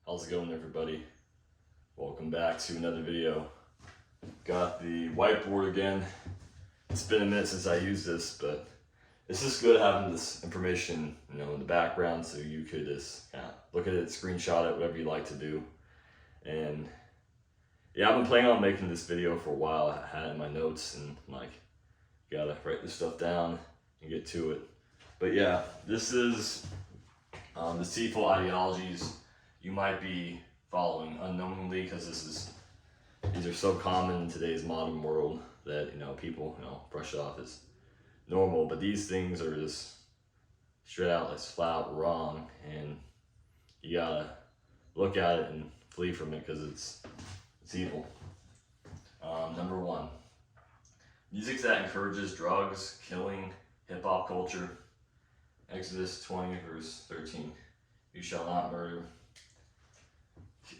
How's it going, everybody? Welcome back to another video. Got the whiteboard again. It's been a minute since I used this, but it's just good having this information, in the background, so you could just kind of look at it, screenshot it, whatever you like to do. And yeah, I've been planning on making this video for a while. I had it in my notes, and gotta write this stuff down and get to it. But yeah, this is Deceitful Ideologies. You might be following unknowingly, because these are so common in today's modern world that people brush it off as normal, but these things are just straight out, like, flat out wrong, and you gotta look at it and flee from it because it's evil. Number one, music that encourages drugs, killing, hip-hop culture. Exodus 20 verse 13. You shall not murder.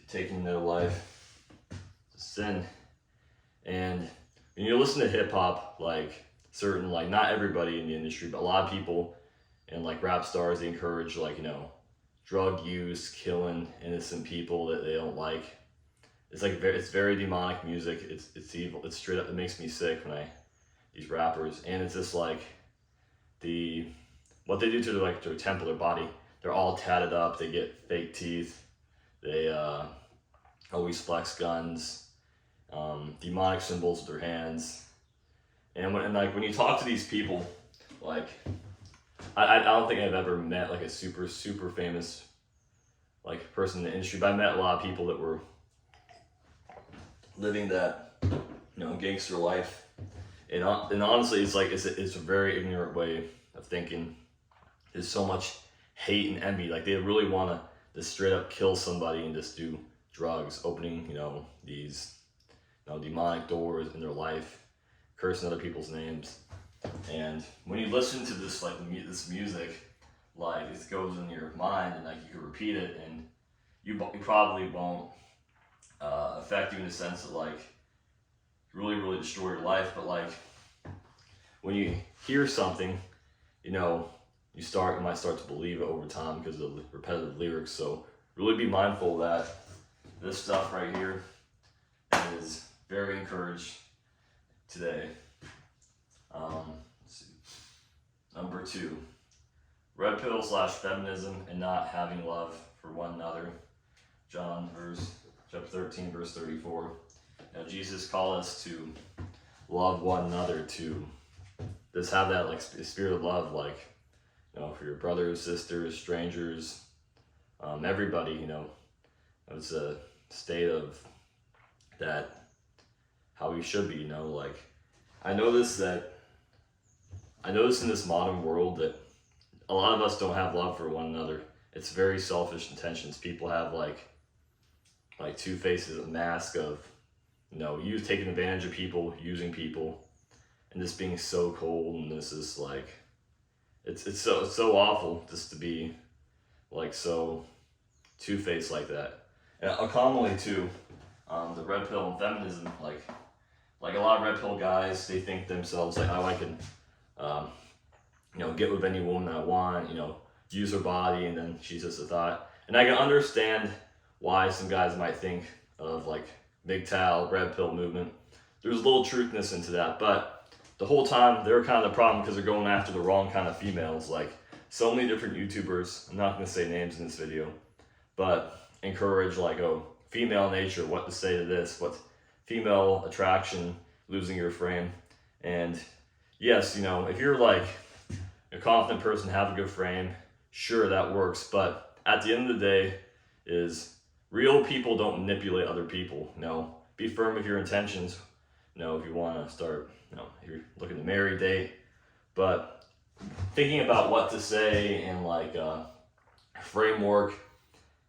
Taking no life. Sin. And when you listen to hip-hop, not everybody in the industry, but a lot of people and rap stars, they encourage drug use, killing innocent people that they don't like. It's very demonic music. It's evil. It's straight up. It makes me sick when these rappers, and it's just what they do to their temple, their body. They're all tatted up. They get fake teeth. They always flex guns, demonic symbols with their hands. And when you talk to these people, I don't think I've ever met a super famous person in the industry, but I met a lot of people that were living that gangster life. And honestly, it's a very ignorant way of thinking. There's so much hate and envy. They really want to just straight up kill somebody and just do drugs, opening these demonic doors in their life, cursing other people's names. And when you listen to this this music, it goes in your mind, and you can repeat it, and you probably won't affect you in the sense that really destroy your life. But when you hear something, you might start to believe it over time because of the repetitive lyrics. So really be mindful that this stuff right here is very encouraged today. Let's see. Number 2, red pill / feminism and not having love for one another. John chapter 13 verse 34. Now Jesus called us to love one another, to just have that spirit of love, for your brothers, sisters, strangers, everybody. It's a state of that how we should be. I notice in this modern world that a lot of us don't have love for one another. It's very selfish intentions. People have two faces, a mask of you taking advantage of people, using people, and just being so cold. And this is it's so awful just to be so two-faced like that. And commonly too, the red pill and feminism, a lot of red pill guys, they think themselves I can get with any woman I want, use her body, and then she's just a thought. And I can understand why some guys might think of MGTOW, red pill movement. There's a little truthness into that, but the whole time they're kind of the problem because they're going after the wrong kind of females. So many different YouTubers, I'm not going to say names in this video, but encourage female nature, what to say to this, what female attraction, losing your frame. And yes, if you're a confident person, have a good frame, sure, that works. But at the end of the day, is real people don't manipulate other people. Be firm with your intentions. If you want to start, if you're looking to marry, date, but thinking about what to say and framework,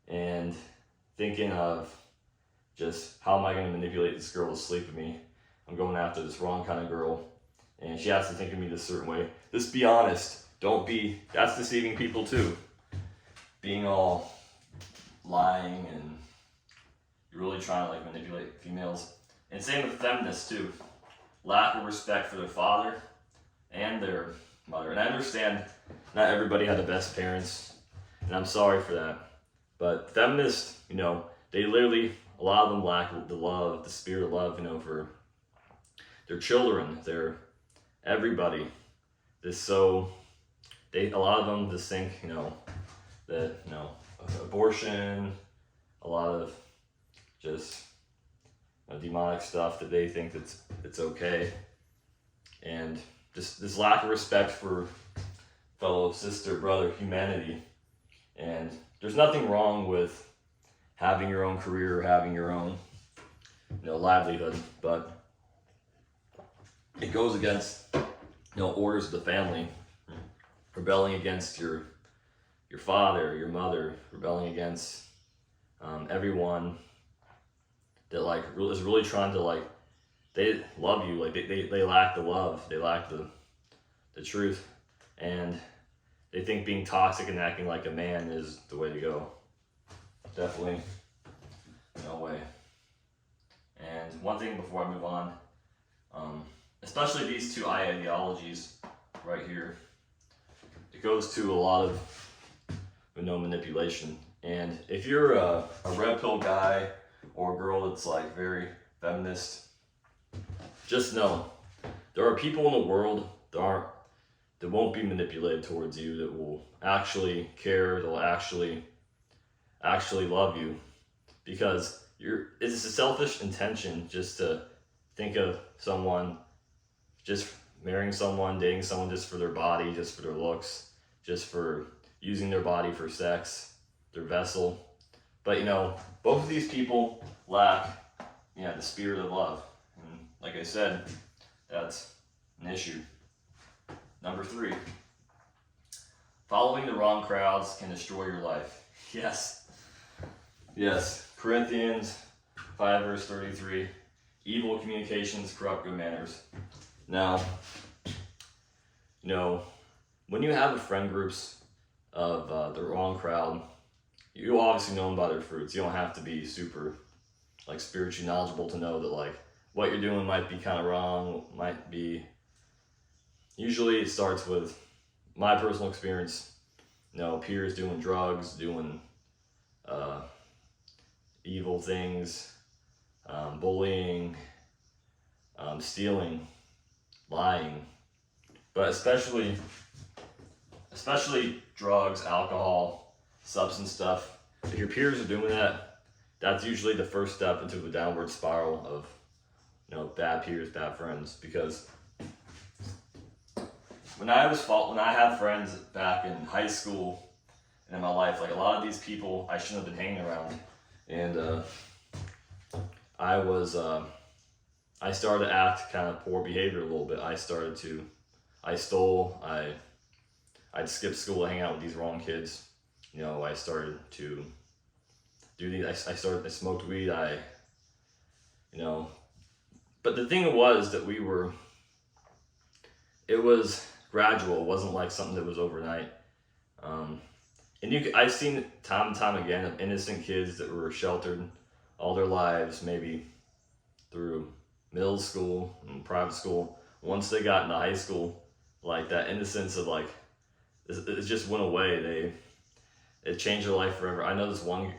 and thinking of just how am I going to manipulate this girl to sleep with me? I'm going after this wrong kind of girl, and she has to think of me this certain way. Just be honest. That's deceiving people too. Being all lying, and you're really trying to manipulate females. And same with feminists too. Lack of respect for their father and their mother. And I understand not everybody had the best parents, and I'm sorry for that. But feminists, they literally, a lot of them lack the love, the spirit of love, for their children, their everybody. A lot of them just think, that, abortion, a lot of just demonic stuff, that they think it's okay. And this lack of respect for fellow sister, brother, humanity. And there's nothing wrong with having your own career, having your own, livelihood, but it goes against, orders of the family, rebelling against your father, your mother, rebelling against everyone that is really trying to they love you, they lack the love, they lack the truth, and they think being toxic and acting like a man is the way to go. Definitely no way. And one thing before I move on, especially these two ideologies right here, it goes to a lot of manipulation. And if you're a red pill guy or a girl that's very feminist, just know there are people in the world that won't be manipulated towards you, that will actually care, they'll actually love you, because it's a selfish intention just to think of someone, just marrying someone, dating someone just for their body, just for their looks, just for using their body for sex, their vessel. But both of these people lack the spirit of love. And like I said, that's an issue. Number 3, following the wrong crowds can destroy your life. Yes. Corinthians 5 verse 33, evil communications corrupt good manners. Now, when you have friend groups of the wrong crowd, you obviously know them by their fruits. You don't have to be super spiritually knowledgeable to know that what you're doing might be kind of wrong, might be. Usually it starts with my personal experience, peers doing drugs, doing evil things, bullying, stealing, lying, but especially drugs, alcohol, substance stuff. If your peers are doing that, that's usually the first step into a downward spiral of bad peers, bad friends. Because when I had friends back in high school and in my life, a lot of these people I shouldn't have been hanging around, and I started to act kind of poor behavior a little bit. I stole, I'd skip school to hang out with these wrong kids. I started to do these, I smoked weed, but the thing was that it was gradual. It wasn't something that was overnight. And I've seen time and time again of innocent kids that were sheltered all their lives, maybe through middle school and private school. Once they got into high school, that innocence of it just went away. It changed their life forever. I know this one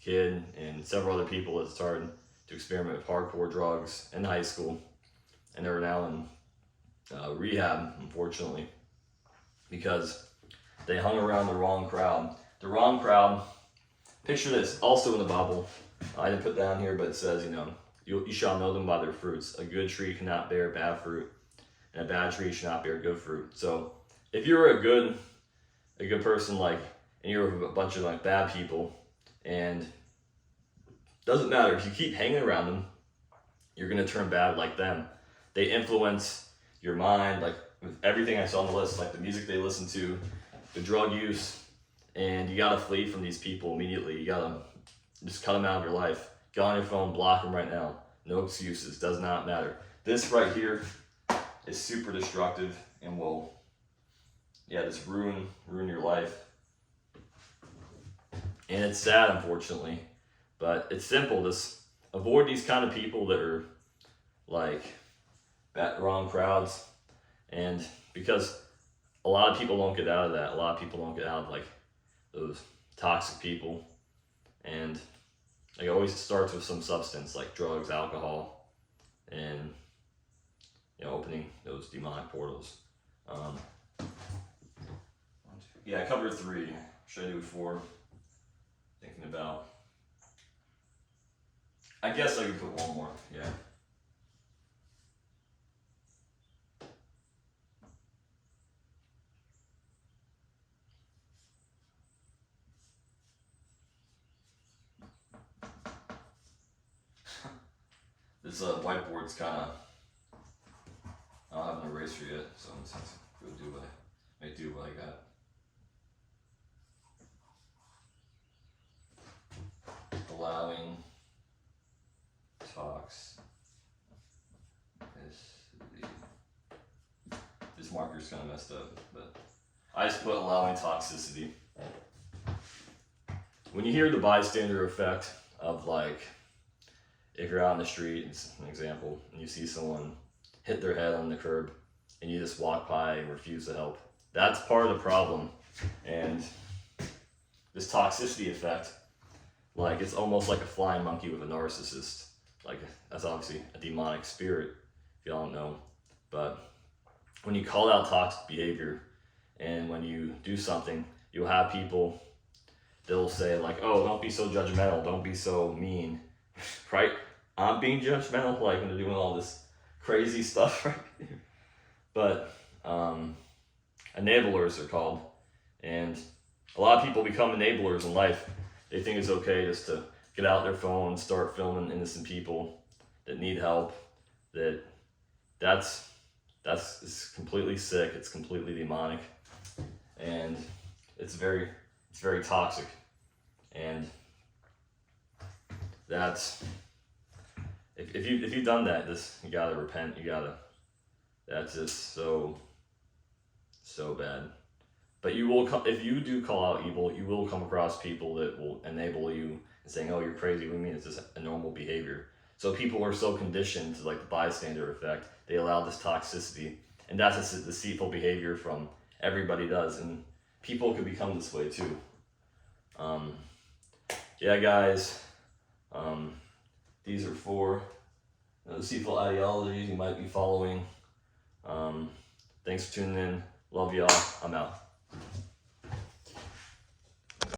kid and several other people that started to experiment with hardcore drugs in high school, and they're now in rehab, unfortunately, because they hung around the wrong crowd. The wrong crowd, picture this, also in the Bible. I didn't put down here, but it says, you shall know them by their fruits. A good tree cannot bear bad fruit, and a bad tree shall not bear good fruit. So if you're a good person, and you're with a bunch of bad people, and doesn't matter, if you keep hanging around them, you're gonna turn bad like them. They influence your mind, with everything I saw on the list, the music they listen to, the drug use, and you gotta flee from these people immediately. You gotta just cut them out of your life. Get on your phone, block them right now. No excuses, does not matter. This right here is super destructive and will, just ruin your life. And it's sad, unfortunately, but it's simple. Just avoid these kind of people that are wrong crowds, and because a lot of people don't get out of that. A lot of people don't get out of those toxic people. And like, it always starts with some substance like drugs, alcohol, and opening those demonic portals. Yeah, I covered 3. Should I do 4? Thinking about. I guess I could put 1 more. Yeah. This whiteboard's kind of. I don't have an eraser yet, so I'm just gonna go do what I got. Allowing toxicity. This marker's kind of messed up, but I just put allowing toxicity. When you hear the bystander effect of, like, if you're out in the street, it's an example, and you see someone hit their head on the curb and you just walk by and refuse to help, that's part of the problem. And this toxicity effect, like, it's almost like a flying monkey with a narcissist. Like, that's obviously a demonic spirit, if y'all don't know. But when you call out toxic behavior and when you do something, you'll have people, they'll say, like, oh, don't be so judgmental, don't be so mean, right? I'm being judgmental, like, when they're doing all this crazy stuff, right? But enablers are called, and a lot of people become enablers in life. They think it's okay just to get out their phone and start filming innocent people that need help. That's it's completely sick. It's completely demonic, and it's very toxic. And that's if you've done that, you gotta repent. That's just so bad. But you will if you do call out evil, you will come across people that will enable you and saying, "Oh, you're crazy." What do you mean? It's just a normal behavior. So people are so conditioned to, like, the bystander effect. They allow this toxicity, and that's a deceitful behavior from everybody does, and people could become this way too. Yeah, guys. These are 4 deceitful ideologies you might be following. Thanks for tuning in. Love y'all. I'm out.